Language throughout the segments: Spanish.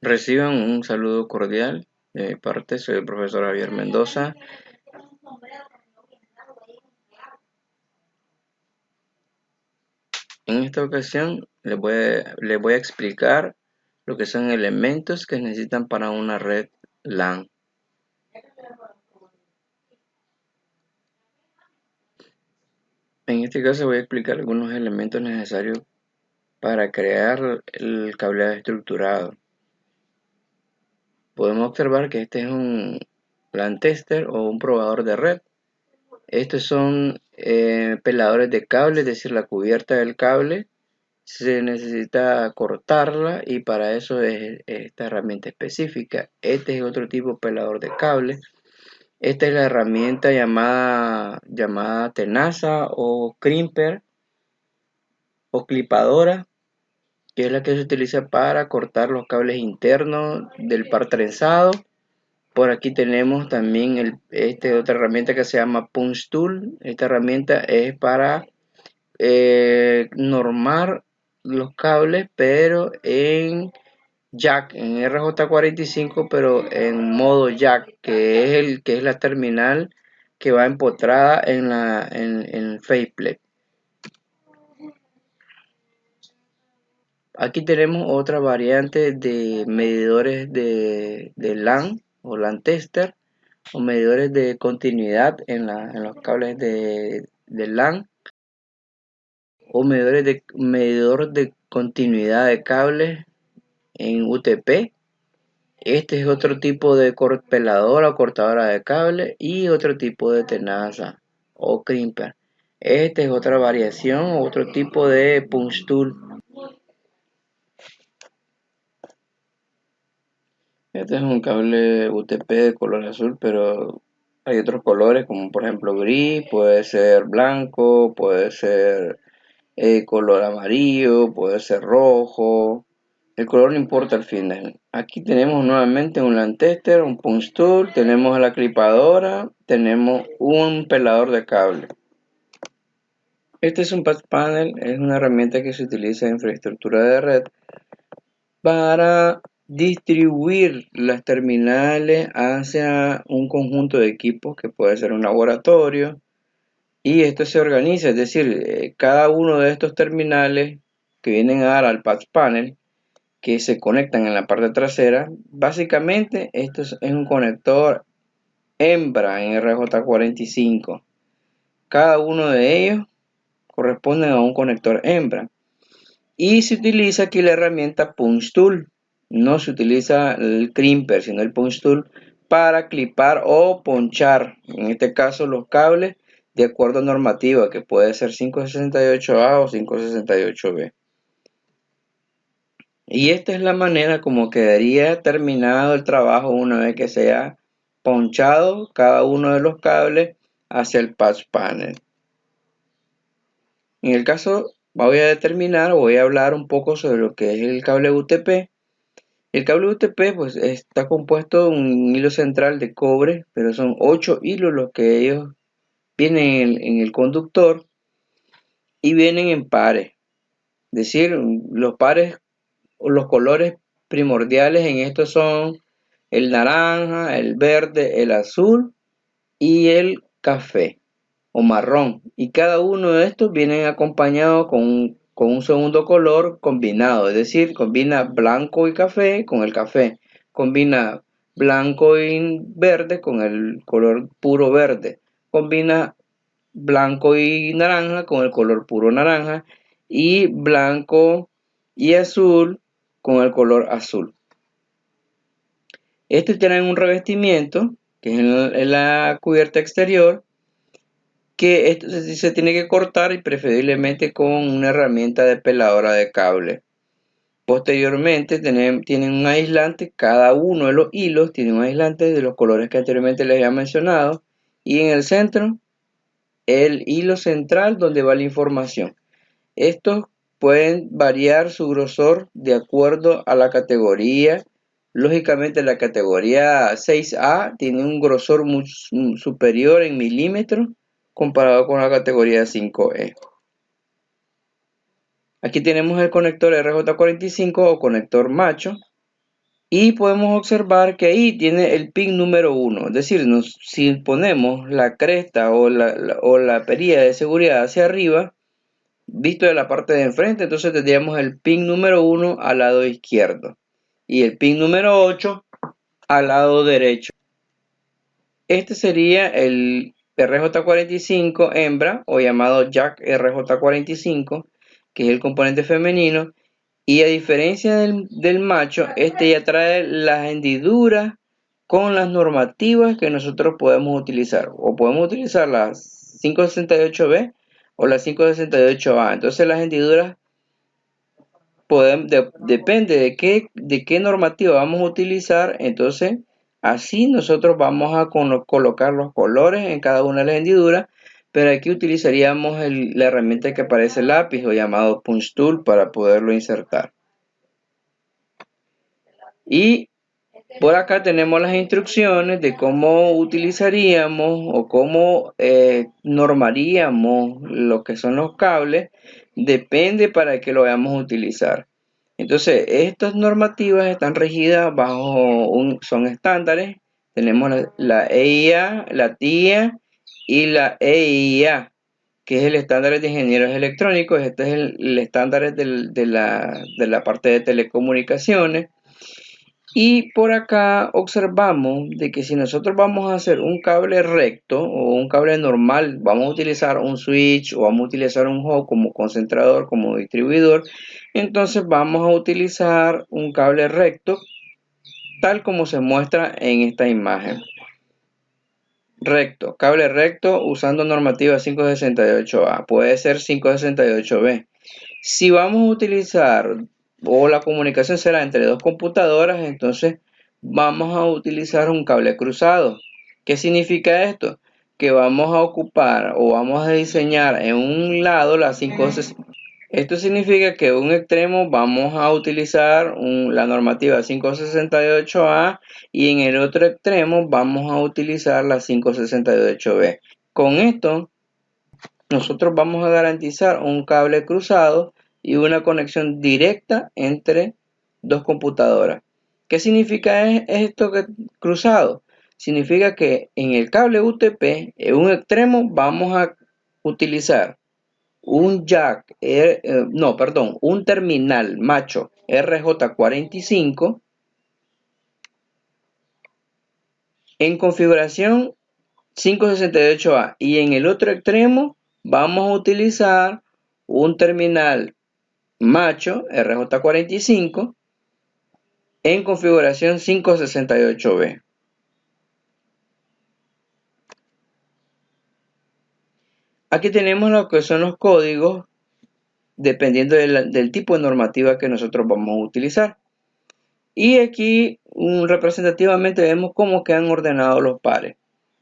Reciban un saludo cordial de mi parte, soy el profesor Javier Mendoza. En esta ocasión les voy a explicar lo que son elementos que necesitan para una red LAN. En este caso voy a explicar algunos elementos necesarios para crear el cableado estructurado. Podemos observar que este es un LAN tester o un probador de red. Estos son peladores de cable, es decir, la cubierta del cable se necesita cortarla y para eso es esta herramienta específica. Este es otro tipo de pelador de cable. Esta es la herramienta llamada tenaza o crimper o clipadora, que es la que se utiliza para cortar los cables internos del par trenzado. Por aquí tenemos también otra herramienta que se llama punch tool. Esta herramienta es para normar los cables, pero en jack, en RJ45, pero en modo jack, que es la terminal que va empotrada en el faceplate. Aquí tenemos otra variante de medidores de LAN o LAN tester o medidores de continuidad en los cables de LAN o medidor de continuidad de cables en UTP. Este es otro tipo de peladora o cortadora de cable y otro tipo de tenaza o crimper. Este es otra variación, otro tipo de punch tool. Este es un cable UTP de color azul, pero hay otros colores como por ejemplo gris, puede ser blanco, puede ser color amarillo, puede ser rojo. El color no importa al final. Aquí tenemos nuevamente un LAN tester, un punch tool, tenemos la clipadora, tenemos un pelador de cable. Este es un patch panel, es una herramienta que se utiliza en infraestructura de red para distribuir las terminales hacia un conjunto de equipos que puede ser un laboratorio, y esto se organiza, es decir, cada uno de estos terminales que vienen a dar al patch panel, que se conectan en la parte trasera, básicamente esto es un conector hembra en RJ45. Cada uno de ellos corresponde a un conector hembra. Y se utiliza aquí la herramienta Punch Tool. No se utiliza el crimper, sino el Punch Tool para clipar o ponchar, en este caso los cables de acuerdo a normativa, que puede ser 568A o 568B. Y esta es la manera como quedaría terminado el trabajo una vez que se haya ponchado cada uno de los cables hacia el patch panel. En el caso, voy a hablar un poco sobre lo que es el cable UTP. El cable UTP pues está compuesto de un hilo central de cobre, pero son 8 hilos los que ellos vienen en el conductor y vienen en pares. Es decir, los pares o los colores primordiales en esto son el naranja, el verde, el azul y el café o marrón. Y cada uno de estos vienen acompañados con un segundo color combinado, es decir, combina blanco y café con el café, combina blanco y verde con el color puro verde, combina blanco y naranja con el color puro naranja y blanco y azul con el color azul. Este tiene un revestimiento que es en la cubierta exterior, que esto se tiene que cortar y preferiblemente con una herramienta de peladora de cable. Posteriormente tienen un aislante, cada uno de los hilos tiene un aislante de los colores que anteriormente les había mencionado, y en el centro el hilo central donde va la información. Estos pueden variar su grosor de acuerdo a la categoría. Lógicamente la categoría 6A tiene un grosor muy superior en milímetros comparado con la categoría 5E. Aquí tenemos el conector RJ45 o conector macho. Y podemos observar que ahí tiene el pin número 1. Es decir, si ponemos la cresta o la perilla de seguridad hacia arriba, visto de la parte de enfrente, entonces tendríamos el pin número 1 al lado izquierdo y el pin número 8 al lado derecho. Este sería el RJ45 hembra o llamado Jack RJ45, que es el componente femenino. Y a diferencia del macho, este ya trae las hendiduras con las normativas que nosotros podemos utilizar. O podemos utilizar las 568B o las 568A. Entonces las hendiduras depende de qué normativa vamos a utilizar. Entonces así nosotros vamos a colocar los colores en cada una de las hendiduras. Pero aquí utilizaríamos la herramienta que parece lápiz o llamado punch tool para poderlo insertar. Y por acá tenemos las instrucciones de cómo utilizaríamos o cómo normaríamos lo que son los cables. Depende para qué lo vayamos a utilizar. Entonces, estas normativas están regidas son estándares. Tenemos la EIA, la TIA y la EIA, que es el estándar de ingenieros electrónicos. Este es el estándar de la parte de telecomunicaciones. Y por acá observamos de que si nosotros vamos a hacer un cable recto o un cable normal, vamos a utilizar un switch o vamos a utilizar un hub como concentrador, como distribuidor, entonces vamos a utilizar un cable recto tal como se muestra en esta imagen. Recto, cable recto usando normativa 568A, puede ser 568B. Si vamos a utilizar o la comunicación será entre dos computadoras, entonces vamos a utilizar un cable cruzado. ¿Qué significa esto? Que vamos a ocupar o vamos a diseñar en un lado las 568. Esto significa que en un extremo vamos a utilizar la normativa 568A y en el otro extremo vamos a utilizar la 568B. Con esto nosotros vamos a garantizar un cable cruzado y una conexión directa entre dos computadoras. ¿Qué significa esto cruzado? Significa que en el cable UTP, en un extremo vamos a utilizar un jack, un terminal macho RJ45 en configuración 568A y en el otro extremo vamos a utilizar un terminal macho RJ45 en configuración 568B. Aquí tenemos lo que son los códigos dependiendo del tipo de normativa que nosotros vamos a utilizar. Y aquí representativamente vemos cómo quedan ordenados los pares.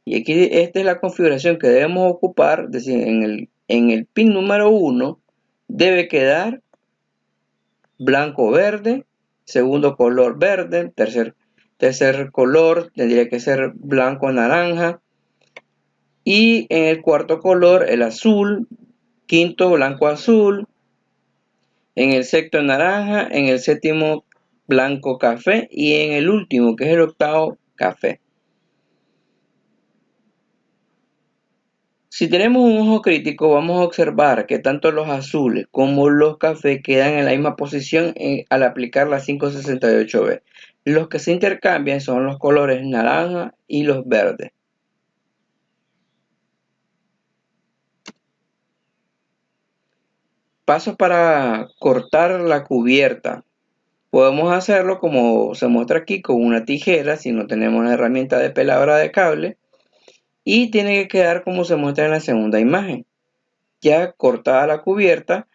Y aquí esta es la configuración que debemos ocupar, es decir, en el pin número 1 debe quedar blanco verde, segundo color verde, tercer color tendría que ser blanco naranja y en el cuarto color el azul, quinto blanco azul, en el sexto naranja, en el séptimo blanco café y en el último que es el octavo café. Si tenemos un ojo crítico, vamos a observar que tanto los azules como los cafés quedan en la misma posición al aplicar la 568B. Los que se intercambian son los colores naranja y los verdes. Pasos para cortar la cubierta. Podemos hacerlo como se muestra aquí con una tijera si no tenemos una herramienta de peladora de cable. Y tiene que quedar como se muestra en la segunda imagen. Ya cortada la cubierta,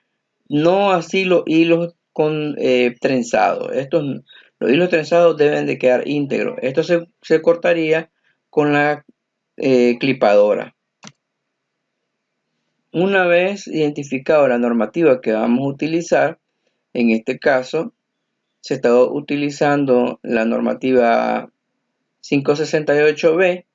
no así los hilos trenzados. Los hilos trenzados deben de quedar íntegros. Esto se cortaría con la clipadora. Una vez identificado la normativa que vamos a utilizar, en este caso se está utilizando la normativa 568B.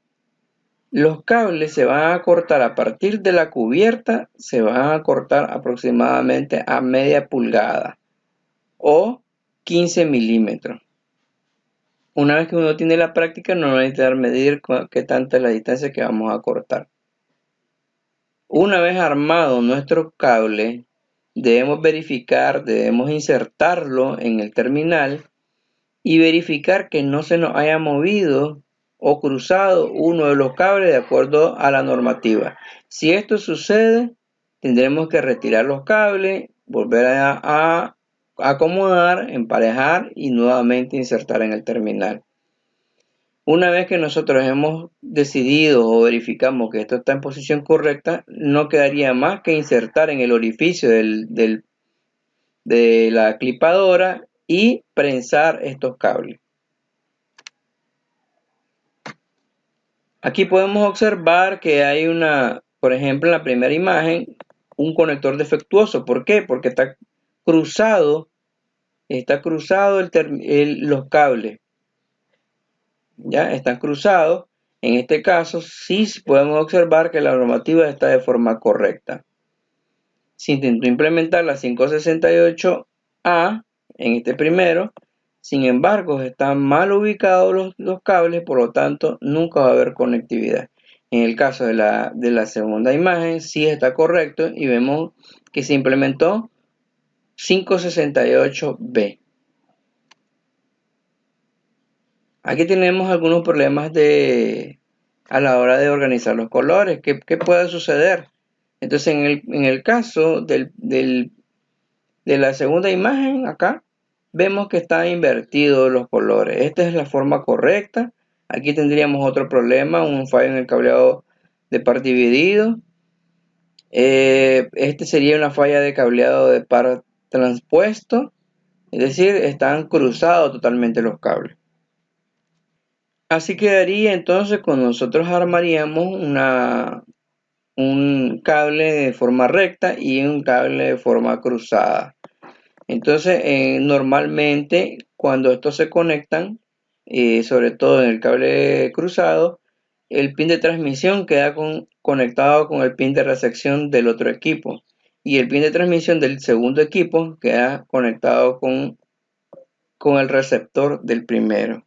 Los cables se van a cortar a partir de la cubierta, se van a cortar aproximadamente a media pulgada o 15 milímetros. Una vez que uno tiene la práctica, no va a necesitar medir qué tanta es la distancia que vamos a cortar. Una vez armado nuestro cable, debemos insertarlo en el terminal y verificar que no se nos haya movido o cruzado uno de los cables de acuerdo a la normativa. Si esto sucede, tendremos que retirar los cables, volver a acomodar, emparejar y nuevamente insertar en el terminal. Una vez que nosotros hemos decidido o verificamos que esto está en posición correcta, no quedaría más que insertar en el orificio de la clipadora y prensar estos cables. Aquí podemos observar que hay por ejemplo, en la primera imagen, un conector defectuoso. ¿Por qué? Porque está cruzado los cables. Ya están cruzados. En este caso, sí podemos observar que la normativa está de forma correcta. Se intentó implementar la 568A en este primero. Sin embargo, están mal ubicados los cables, por lo tanto, nunca va a haber conectividad. En el caso de la segunda imagen, sí está correcto y vemos que se implementó 568B. Aquí tenemos algunos problemas a la hora de organizar los colores. ¿Qué puede suceder? Entonces, en el caso de la segunda imagen, acá, vemos que están invertidos los colores. Esta es la forma correcta. Aquí tendríamos otro problema, un fallo en el cableado de par dividido. Este sería una falla de cableado de par transpuesto. Es decir, están cruzados totalmente los cables. Así quedaría entonces cuando nosotros armaríamos un cable de forma recta y un cable de forma cruzada. Entonces, normalmente cuando estos se conectan, sobre todo en el cable cruzado, el pin de transmisión queda conectado con el pin de recepción del otro equipo y el pin de transmisión del segundo equipo queda conectado con el receptor del primero.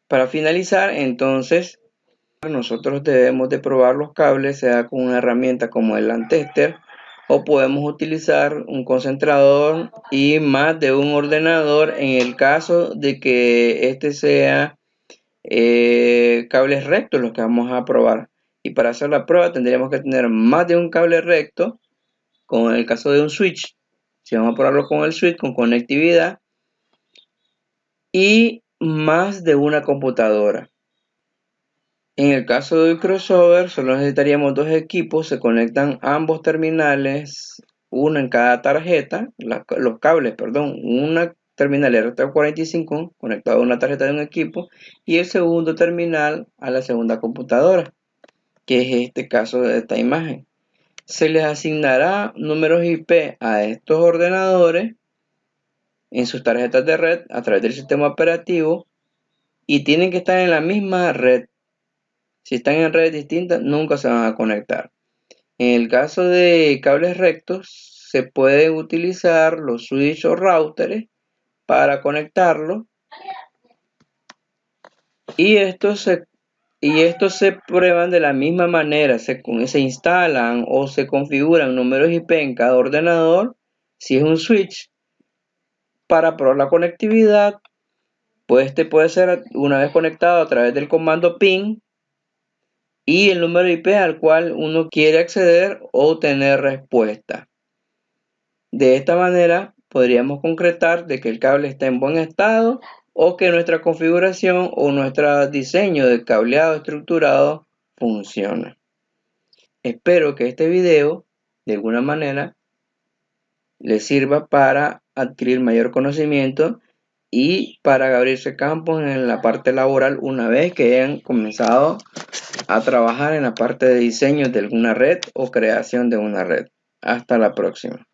Para finalizar, entonces, nosotros debemos de probar los cables, sea con una herramienta como el LAN tester, o podemos utilizar un concentrador y más de un ordenador en el caso de que este sea cables rectos los que vamos a probar. Y para hacer la prueba tendríamos que tener más de un cable recto, como en el caso de un switch. Si vamos a probarlo con el switch, con conectividad, y más de una computadora. En el caso del crossover, solo necesitaríamos dos equipos, se conectan ambos terminales, uno en cada tarjeta, los cables, perdón, una terminal RJ45 conectado a una tarjeta de un equipo y el segundo terminal a la segunda computadora, que es este caso de esta imagen. Se les asignará números IP a estos ordenadores en sus tarjetas de red a través del sistema operativo y tienen que estar en la misma red. Si están en redes distintas, nunca se van a conectar. En el caso de cables rectos, se pueden utilizar los switch o routers para conectarlos. Y estos se prueban de la misma manera. Se instalan o se configuran números IP en cada ordenador. Si es un switch, para probar la conectividad, pues este puede ser una vez conectado a través del comando ping y el número IP al cual uno quiere acceder o obtener respuesta. De esta manera podríamos concretar de que el cable está en buen estado o que nuestra configuración o nuestro diseño de cableado estructurado funciona. Espero que este video de alguna manera les sirva para adquirir mayor conocimiento y para abrirse campos en la parte laboral una vez que hayan comenzado a trabajar en la parte de diseño de alguna red o creación de una red. Hasta la próxima.